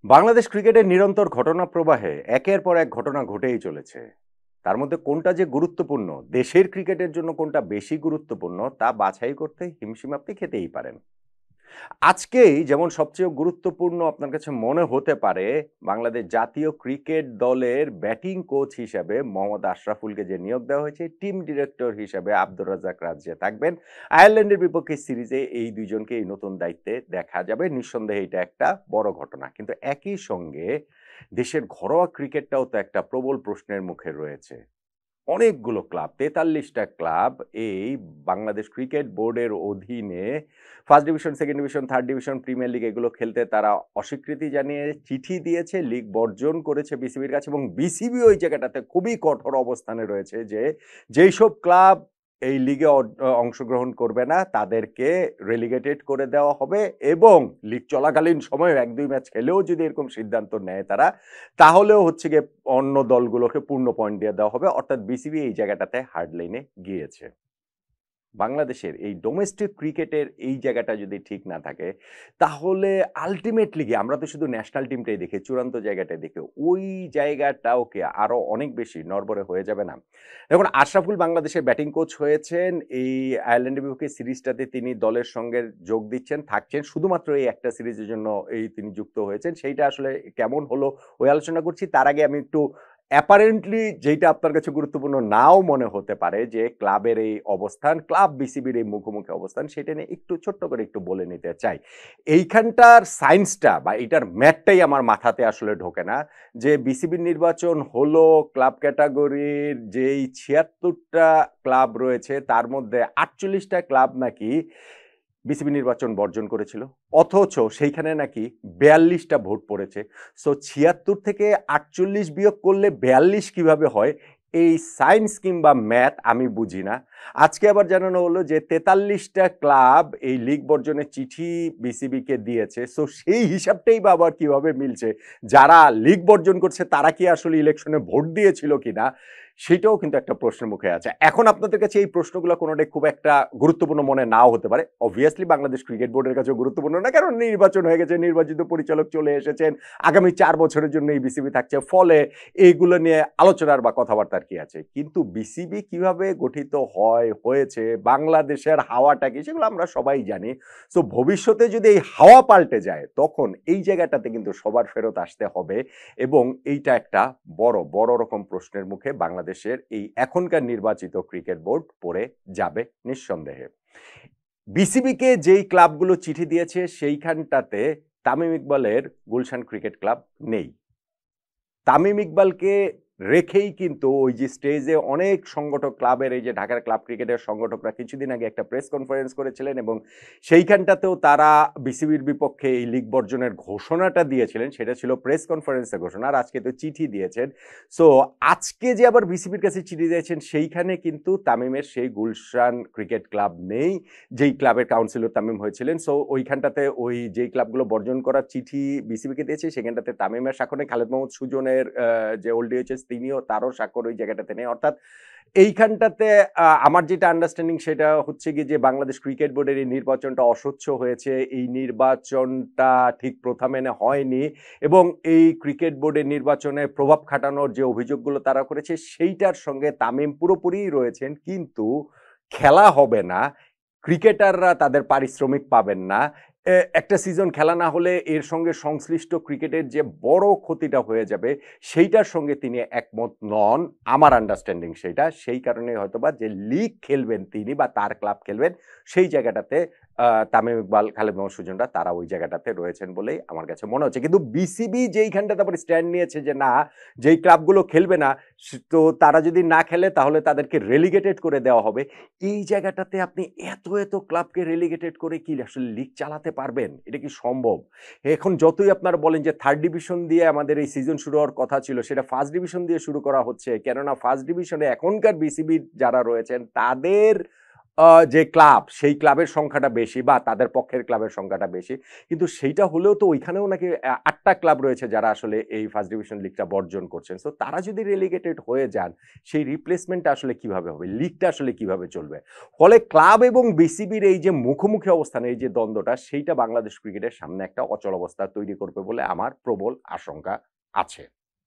বাংলাদেশ ক্রিকেটের নিরন্তর ঘটনা প্রবাহে একের পর এক ঘটনা ঘটেই চলেছে। তার মধ্যে কোনটা যে গুরুত্বপূর্ণ, দেশের ক্রিকেটের জন্য কোনটা বেশি গুরুত্বপূর্ণ তা বাছাই করতে হিমশিম আপনি খেতেই পারেন। আজকেই যেমন সবচেয়ে গুরুত্বপূর্ণ আপনার কাছে মনে হতে পারে, বাংলাদেশ জাতীয় ক্রিকেট দলের ব্যাটিং কোচ হিসেবে মোহাম্মদ আশরাফুলকে যে নিয়োগ দেওয়া হয়েছে, টিম ডিরেক্টর হিসেবে আব্দুর রাজ্জাক রাজ্জে থাকবেন। আয়ারল্যান্ডের বিপক্ষে সিরিজে এই দুইজনকে এই নতুন দায়িত্বে দেখা যাবে। নিঃসন্দেহে এটা একটা বড় ঘটনা। কিন্তু একই সঙ্গে দেশের ঘরোয়া ক্রিকেটটাও তো একটা প্রবল প্রশ্নের মুখে রয়েছে। অনেকগুলো ক্লাব, ৪৩টা ক্লাব এই বাংলাদেশ ক্রিকেট বোর্ডের অধীনে first division, second division, third division, premier league এগুলো খেলতে তারা অস্বীকৃতি জানিয়ে চিঠি দিয়েছে, লিগ বর্জন করেছে বিসিবির কাছে, এবং বিসিবি ওই জায়গাটাতে খুবই কঠোর অবস্থানে রয়েছে যে যেই সব ক্লাব এই লিগে অংশগ্রহণ করবে না তাদেরকে রেলিগেটেড করে দেওয়া হবে, এবং লিগ চলাকালীন সময়ে ১-২ ম্যাচ খেলেও যদি এরকম সিদ্ধান্ত নেয় তারা, তাহলেও হচ্ছে গিয়ে অন্য দলগুলোকে পূর্ণ পয়েন্ট দিয়ে দেওয়া হবে। অর্থাৎ বিসিবি এই জায়গাটাতে হার্ড লাইনে গিয়েছে। বাংলাদেশের এই ডোমেস্টিক ক্রিকেটের এই জায়গাটা যদি ঠিক না থাকে, তাহলে আলটিমেটলি গিয়ে আমরা তো শুধু ন্যাশনাল টিমটাই দেখি, চূড়ান্ত জায়গাটাই দেখি, ওই জায়গাটাও কি আরো অনেক বেশি নড়বড়ে হয়ে যাবে না? দেখুন, আশরাফুল বাংলাদেশের ব্যাটিং কোচ হয়েছেন। এই আয়ারল্যান্ডের বিপক্ষে সিরিজটাতে তিনি দলের সঙ্গে যোগ দিচ্ছেন, থাকছেন শুধুমাত্র এই একটা সিরিজের জন্য। এই তিনি যুক্ত হয়েছেন, সেইটা আসলে কেমন হলো ওই আলোচনা করছি। তার আগে আমি একটু অ্যাপারেন্টলি যেইটা আপনার কাছে গুরুত্বপূর্ণ নাও মনে হতে পারে, যে ক্লাবের এই অবস্থান, ক্লাব বিসিবির এই মুখোমুখি অবস্থান, সেটা নিয়ে একটু ছোট্ট করে একটু বলে নিতে চাই। এইখানটার সায়েন্সটা বা এটার ম্যাথটাই আমার মাথাতে আসলে ঢোকে না। যে বিসিবির নির্বাচন হলো, ক্লাব ক্যাটাগরির যেই ৭৬টা ক্লাব রয়েছে তার মধ্যে ৪৮টা ক্লাব নাকি বিসিবি নির্বাচন বর্জন করেছিল, অথচ সেইখানে নাকি ৪২টা ভোট পড়েছে। সো ৭৬ থেকে ৪৮ বিয়োগ করলে ৪২ কিভাবে হয়, এই সায়েন্স কিংবা ম্যাথ আমি বুঝি না। আজকে আবার জানানো হলো যে ৪৩টা ক্লাব এই লিগ বর্জনের চিঠি বিসিবিকে দিয়েছে। সো সেই হিসাবটাই বা আবার কিভাবে মিলছে? যারা লিগ বর্জন করছে তারা কি আসলে ইলেকশনে ভোট দিয়েছিল কিনা, সেটাও কিন্তু একটা প্রশ্নের মুখে আছে। এখন আপনাদের কাছে এই প্রশ্নগুলো কোনোটাই খুব একটা গুরুত্বপূর্ণ মনে নাও হতে পারে। অবভিয়াসলি বাংলাদেশ ক্রিকেট বোর্ডের কাছেও গুরুত্বপূর্ণ না, কারণ নির্বাচন হয়ে গেছে, নির্বাচিত পরিচালক চলে এসেছেন, আগামী ৪ বছরের জন্য এই বিসিবি থাকছে, ফলে এইগুলো নিয়ে আলোচনার বা কথাবার্তার কি আছে। কিন্তু বিসিবি কিভাবে গঠিত হয়েছে, বাংলাদেশের হাওয়াটা কি, সেগুলো আমরা সবাই জানি। সো ভবিষ্যতে যদি এই হাওয়া পাল্টে যায়, তখন এই জায়গাটাতে কিন্তু সবার ফেরত আসতে হবে, এবং এইটা একটা বড় বড় রকম প্রশ্নের মুখে বাংলাদেশের এই এখনকার নির্বাচিত ক্রিকেট বোর্ড পড়ে যাবে নিঃসন্দেহে। বিসিবিকে যেই ক্লাবগুলো চিঠি দিয়েছে সেইখানটাতে তামিম ইকবালের গুলশান ক্রিকেট ক্লাব নেই। তামিম ইকবালকে রেখেই কিন্তু ওই যে স্টেজে অনেক সংগঠক, ক্লাবের এই যে ঢাকার ক্লাব ক্রিকেটের সংগঠকরা কিছুদিন আগে একটা প্রেস কনফারেন্স করেছিলেন, এবং সেইখানটাতেও তারা বিসিবির বিপক্ষে এই লিগ বর্জনের ঘোষণাটা দিয়েছিলেন। সেটা ছিল প্রেস কনফারেন্সে ঘোষণা, আর আজকে তো চিঠি দিয়েছেন। সো আজকে যে আবার বিসিবির কাছে চিঠি দিয়েছেন, সেইখানে কিন্তু তামিমের সেই গুলশান ক্রিকেট ক্লাব নেই, যেই ক্লাবের কাউন্সিলর তামিম হয়েছিলেন। সো ওইখানটাতে ওই যেই ক্লাবগুলো বর্জন করার চিঠি বিসিবিকে দিয়েছে, সেখানটাতে তামিমের স্বাক্ষর নেই, খালেদ মাহমুদ সুজনের যে ওল্ড ডিএইচএস তিনিও, তারও স্বাক্ষর ওই জায়গাটাতে নেই। অর্থাৎ এইখানটাতে আমার যেটা আন্ডারস্ট্যান্ডিং সেটা হচ্ছে কি, যে বাংলাদেশ ক্রিকেট বোর্ডের এই নির্বাচনটা অস্বচ্ছ হয়েছে, এই নির্বাচনটা ঠিক প্রথা মেনে হয়নি, এবং এই ক্রিকেট বোর্ডের নির্বাচনে প্রভাব খাটানোর যে অভিযোগগুলো তারা করেছে সেইটার সঙ্গে তামিম পুরোপুরি রয়েছেন, কিন্তু খেলা হবে না, ক্রিকেটাররা তাদের পারিশ্রমিক পাবেন না, একটা সিজন খেলা না হলে এর সঙ্গে সংশ্লিষ্ট ক্রিকেটের যে বড় ক্ষতিটা হয়ে যাবে, সেইটার সঙ্গে তিনি একমত নন। আমার আন্ডারস্ট্যান্ডিং সেইটা, সেই কারণে হয়তোবা যে লিগ খেলবেন তিনি বা তার ক্লাব খেলবেন, সেই জায়গাটাতে তামিম ইকবাল, খালেদ মাহমুদ সুজনরা তারা ওই জায়গাটাতে রয়েছেন বলেই আমার কাছে মনে হচ্ছে। কিন্তু বিসিবি যেইখানটাতে আবার স্ট্যান্ড নিয়েছে যে না, যেই ক্লাবগুলো খেলবে না, তো তারা যদি না খেলে তাহলে তাদেরকে রেলিগেটেড করে দেওয়া হবে। এই জায়গাটাতে আপনি এত এত ক্লাবকে রেলিগেটেড করে কি আসলে লিগ চালাতে পারবেন? এটা কি সম্ভব? এখন যতই আপনারা বলেন যে থার্ড ডিভিশন দিয়ে আমাদের এই সিজন শুরু হওয়ার কথা ছিল, সেটা ফার্স্ট ডিভিশন দিয়ে শুরু করা হচ্ছে, কেননা ফার্স্ট ডিভিশনে এখনকার বিসিবির যারা রয়েছেন তাদের যে ক্লাব সেই ক্লাবের সংখ্যাটা বেশি বা তাদের পক্ষের ক্লাবের সংখ্যাটা বেশি, কিন্তু সেইটা হলেও তো ওইখানেও নাকি ৮টা ক্লাব রয়েছে যারা আসলে এই ফার্স্ট ডিভিশন লিগটা বর্জন করছেন। সো তারা যদি রেলিগেটেড হয়ে যান, সেই রিপ্লেসমেন্টটা আসলে কিভাবে হবে, লিগটা আসলে কিভাবে চলবে? ফলে ক্লাব এবং বিসিবির এই যে মুখোমুখি অবস্থান, এই যে দ্বন্দ্বটা, সেইটা বাংলাদেশ ক্রিকেটের সামনে একটা অচল অবস্থা তৈরি করবে বলে আমার প্রবল আশঙ্কা আছে।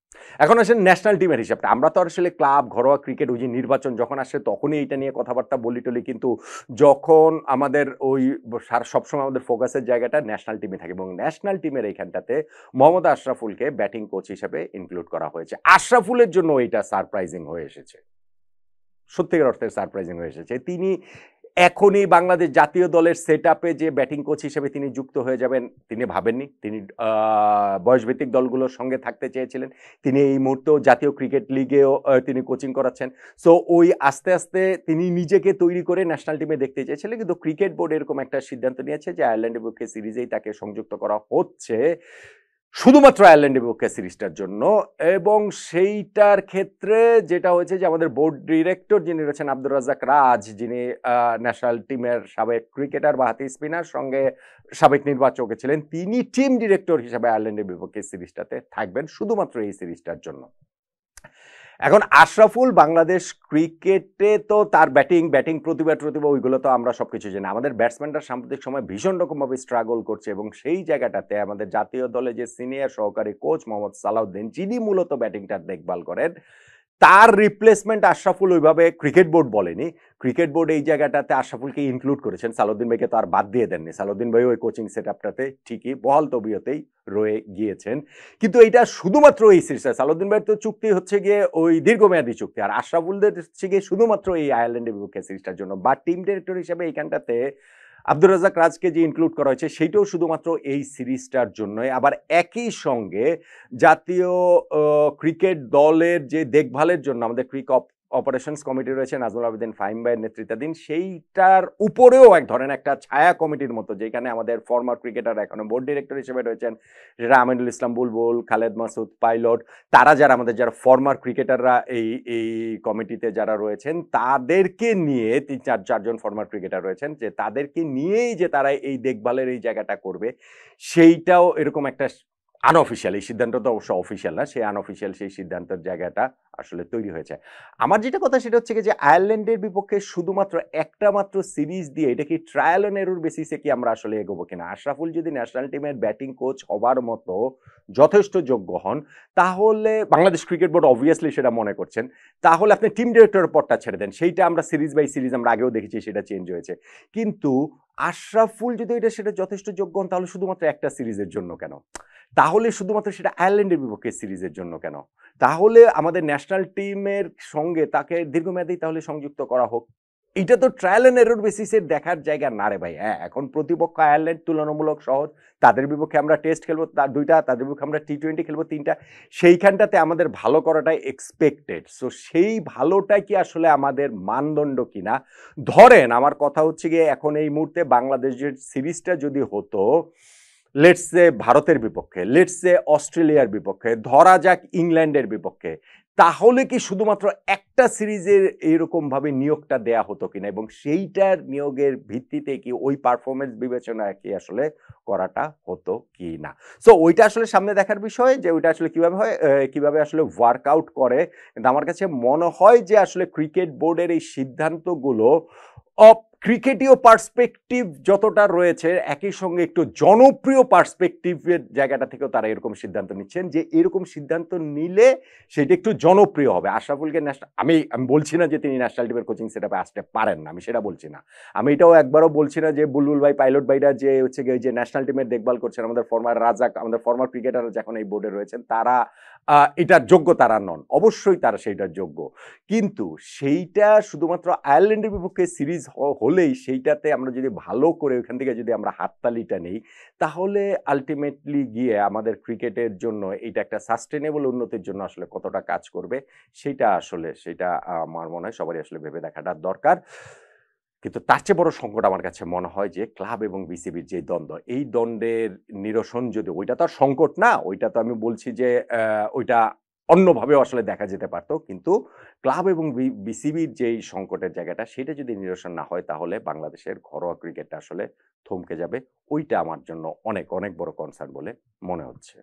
এখন আসেন ন্যাশনাল টিমের হিসাবটা। আমরা তো আসলে ক্লাব, ঘরোয়া ক্রিকেট, ওই যে নির্বাচন যখন আসে তখনই এইটা নিয়ে কথাবার্তা বলি টলি, কিন্তু যখন আমাদের ওই সবসময় আমাদের ফোকাসের জায়গাটা ন্যাশনাল টিমে থাকে, এবং ন্যাশনাল টিমের এইখানটাতে মোহাম্মদ আশরাফুলকে ব্যাটিং কোচ হিসেবে ইনক্লুড করা হয়েছে। আশরাফুলের জন্য এটা সারপ্রাইজিং হয়ে এসেছে, সত্যিকার অর্থে সারপ্রাইজিং হয়ে এসেছে। তিনি এখনই বাংলাদেশ জাতীয় দলের সেট আপে যে ব্যাটিং কোচ হিসেবে তিনি যুক্ত হয়ে যাবেন তিনি ভাবেননি। তিনি বয়সভিত্তিক দলগুলোর সঙ্গে থাকতে চেয়েছিলেন। তিনি এই মুহূর্তেও জাতীয় ক্রিকেট লিগেও তিনি কোচিং করাচ্ছেন। সো ওই আস্তে আস্তে তিনি নিজেকে তৈরি করে ন্যাশনাল টিমে দেখতে চেয়েছিলেন, কিন্তু ক্রিকেট বোর্ড এরকম একটা সিদ্ধান্ত নিয়েছে যে আয়ারল্যান্ডের বিপক্ষে সিরিজেই তাকে সংযুক্ত করা হচ্ছে শুধুমাত্র আয়ারল্যান্ডের বিপক্ষে সিরিজটার জন্য। এবং সেইটার ক্ষেত্রে যেটা হয়েছে যে আমাদের বোর্ড ডিরেক্টর যিনি রয়েছেন আব্দুর রাজ্জাক রাজ, যিনি ন্যাশনাল টিমের সাবেক ক্রিকেটার বা হাতি স্পিনার, সঙ্গে সাবেক নির্বাচকে ছিলেন, তিনি টিম ডিরেক্টর হিসাবে আয়ারল্যান্ডের বিপক্ষে সিরিজটাতে থাকবেন শুধুমাত্র এই সিরিজটার জন্য। এখন আশরাফুল বাংলাদেশ ক্রিকেটে তো তার ব্যাটিং প্রতিভা ওইগুলো তো আমরা সবকিছু জানি। আমাদের ব্যাটসম্যানরা সাম্প্রতিক সময় ভীষণ রকমভাবে স্ট্রাগল করছে, এবং সেই জায়গাটাতে আমাদের জাতীয় দলে যে সিনিয়র সহকারী কোচ মোহাম্মদ সালাউদ্দিন, যিনি মূলত ব্যাটিংটার দেখভাল করেন, তার রিপ্লেসমেন্ট আশরাফুল ওইভাবে ক্রিকেট বোর্ড বলেনি। ক্রিকেট বোর্ড এই জায়গাটাতে আশরাফুলকে ইনক্লুড করেছেন, সালাউদ্দিন ভাইকে তো আর বাদ দিয়ে দেননি। সালাউদ্দিন ভাই ওই কোচিং সেট আপটাতে ঠিকই বহাল তবিয়তেই রয়ে গিয়েছেন। কিন্তু এইটা শুধুমাত্র এই সিরিজটা, সালাউদ্দিন ভাইয়ের তো চুক্তি হচ্ছে গিয়ে ওই দীর্ঘমেয়াদী চুক্তি, আর আশরাফুলদের হচ্ছে গিয়ে শুধুমাত্র এই আয়ারল্যান্ডের বিপক্ষে সিরিজটার জন্য। বা টিম ডিরেক্টর হিসেবে এইখানটাতে আব্দুর রাজ্জাক রাজকে যে ইনক্লুড করা হয়েছে সেইটাও শুধুমাত্র এই সিরিজটার জন্যই। আবার একই সঙ্গে জাতীয় ক্রিকেট দলের যে দেখভালের জন্য আমাদের অপারেশনস কমিটি রয়েছে নাজমুল আবেদিন ফাহিম ভাইয়ের নেতৃত্বাধীন, সেইটার উপরেও এক ধরনের একটা ছায়া কমিটির মতো, যেখানে আমাদের ফর্মার ক্রিকেটার এখনো বোর্ড ডিরেক্টর হিসেবে রয়েছেন, যেটা আমিনুল ইসলাম বুলবুল, খালেদ মাসুদ পাইলট, তারা যারা আমাদের যারা ফর্মার ক্রিকেটাররা এই এই কমিটিতে যারা রয়েছেন, তাদেরকে নিয়ে চারজন ফর্মার ক্রিকেটার রয়েছেন, যে তাদেরকে নিয়েই যে তারা এই দেখভালের এই জায়গাটা করবে, সেইটাও এরকম একটা আনঅফিসিয়াল, এই সিদ্ধান্ত তো অবশ্য অফিসিয়াল না, সেই আনঅফিসিয়াল সেই সিদ্ধান্তের জায়গাটা আসলে তৈরি হয়েছে। আমার যেটা কথা সেটা হচ্ছে যে আয়ারল্যান্ডের বিপক্ষে শুধুমাত্র একটা মাত্র সিরিজ দিয়ে এটা কি ট্রায়াল এন্ড এরর বেসিসে কি আমরা আসলে এগোবো কিনা? আশরাফুল যদি ন্যাশনাল টিমের ব্যাটিং কোচ হবার মতো যথেষ্ট যোগ্য হন, তাহলে বাংলাদেশ ক্রিকেট বোর্ড অবভিয়াসলি সেটা মনে করছেন, তাহলে আপনি টিম ডিরেক্টরের পদটা ছেড়ে দেন। সেইটা আমরা সিরিজ বাই সিরিজ আমরা আগেও দেখেছি সেটা চেঞ্জ হয়েছে। কিন্তু আশরাফুল যদি এটা সেটা যথেষ্ট যোগ্য হন, তাহলে শুধুমাত্র একটা সিরিজের জন্য কেন? তাহলে শুধুমাত্র সেটা আয়ারল্যান্ডের বিপক্ষে সিরিজের জন্য কেন? তাহলে আমাদের ন্যাশনাল টিমের সঙ্গে তাকে দীর্ঘমেয়াদী তাহলে সংযুক্ত করা হোক। এটা তো ট্রায়াল এন্ড এরর বেসিসের দেখার জায়গা না রে ভাই। হ্যাঁ, এখন প্রতিপক্ষ আয়ারল্যান্ড তুলনামূলক সহজ। তাদের বিপক্ষে আমরা টেস্ট খেলবো তার ২ টা, তাদের বিপক্ষে আমরা টি-20 খেলবো ৩ টা। সেইখানটাতে আমাদের ভালো করাটাই এক্সপেক্টেড। সো সেই ভালোটাই কি আসলে আমাদের মানদণ্ড কিনা? ধরেন আমার কথা হচ্ছে গিয়ে এখন এই মুহূর্তে বাংলাদেশের সিরিজটা যদি হতো লেটস সে ভারতের বিপক্ষে, লেটস সে অস্ট্রেলিয়ার বিপক্ষে, ধরা যাক ইংল্যান্ডের বিপক্ষে, তাহলে কি শুধুমাত্র একটা সিরিজের এরকম ভাবে নিয়োগটা দেয়া হতো কিনা, এবং সেইটার নিয়োগের ভিত্তিতে কি ওই পারফরমেন্স বিবেচনা কি আসলে করাটা হতো কি না? সো ওইটা আসলে সামনে দেখার বিষয়, যে ওইটা আসলে কিভাবে হয়, কিভাবে আসলে ওয়ার্কআউট করে। কিন্তু আমার কাছে মনে হয় যে আসলে ক্রিকেট বোর্ডের এই সিদ্ধান্তগুলো ক্রিকেটীয় পার্সপেক্টিভ যতটা রয়েছে, একই সঙ্গে একটু জনপ্রিয় পার্সপেক্টিভের জায়গাটা থেকেও তারা এরকম সিদ্ধান্ত নিচ্ছেন, যে এরকম সিদ্ধান্ত নিলে সেটা একটু জনপ্রিয় হবে। আশরাফুলকে আমি বলছি না যে তিনি ন্যাশনাল টিমের কোচিং সেটআপে আসতে পারেন না, আমি সেটা বলছি না। আমি এটাও একবারও বলছি না যে বুলবুল ভাই, পাইলট ভাইরা যে হচ্ছে গিয়ে যে ন্যাশনাল টিমের দেখভাল করছেন, আমাদের ফর্মার রাজাক, আমাদের ফর্মার ক্রিকেটাররা যখন এই বোর্ডে রয়েছেন, তারা এটার যোগ্য তারা নন। অবশ্যই তারা সেইটার যোগ্য, কিন্তু সেইটা শুধুমাত্র আয়ারল্যান্ডের বিপক্ষে সিরিজ হলেই সেইটাতে আমরা যদি ভালো করে ওইখান থেকে যদি আমরা হাততালিটা নেই, তাহলে আলটিমেটলি গিয়ে আমাদের ক্রিকেটের জন্য এটা একটা সাস্টেনেবল উন্নতির জন্য আসলে কতটা কাজ করবে, সেটা আমার মনে হয় সবারই আসলে ভেবে দেখাটা দরকার। কিন্তু তার চেয়ে বড় সংকট আমার কাছে মনে হয় যে ক্লাব এবং বিসিবির যে দ্বন্দ্ব, এই দ্বন্দ্বের নিরসন যদি, ওইটা তো আর সংকট না, ওইটা তো আমি বলছি যে ওইটা অন্যভাবেও আসলে দেখা যেতে পারত। কিন্তু ক্লাব এবং বিসিবির যেই সংকটের জায়গাটা সেটা যদি নিরসন না হয় তাহলে বাংলাদেশের ঘরোয়া ক্রিকেটটা আসলে থমকে যাবে। ওইটা আমার জন্য অনেক, অনেক বড় কনসার্ন বলে মনে হচ্ছে।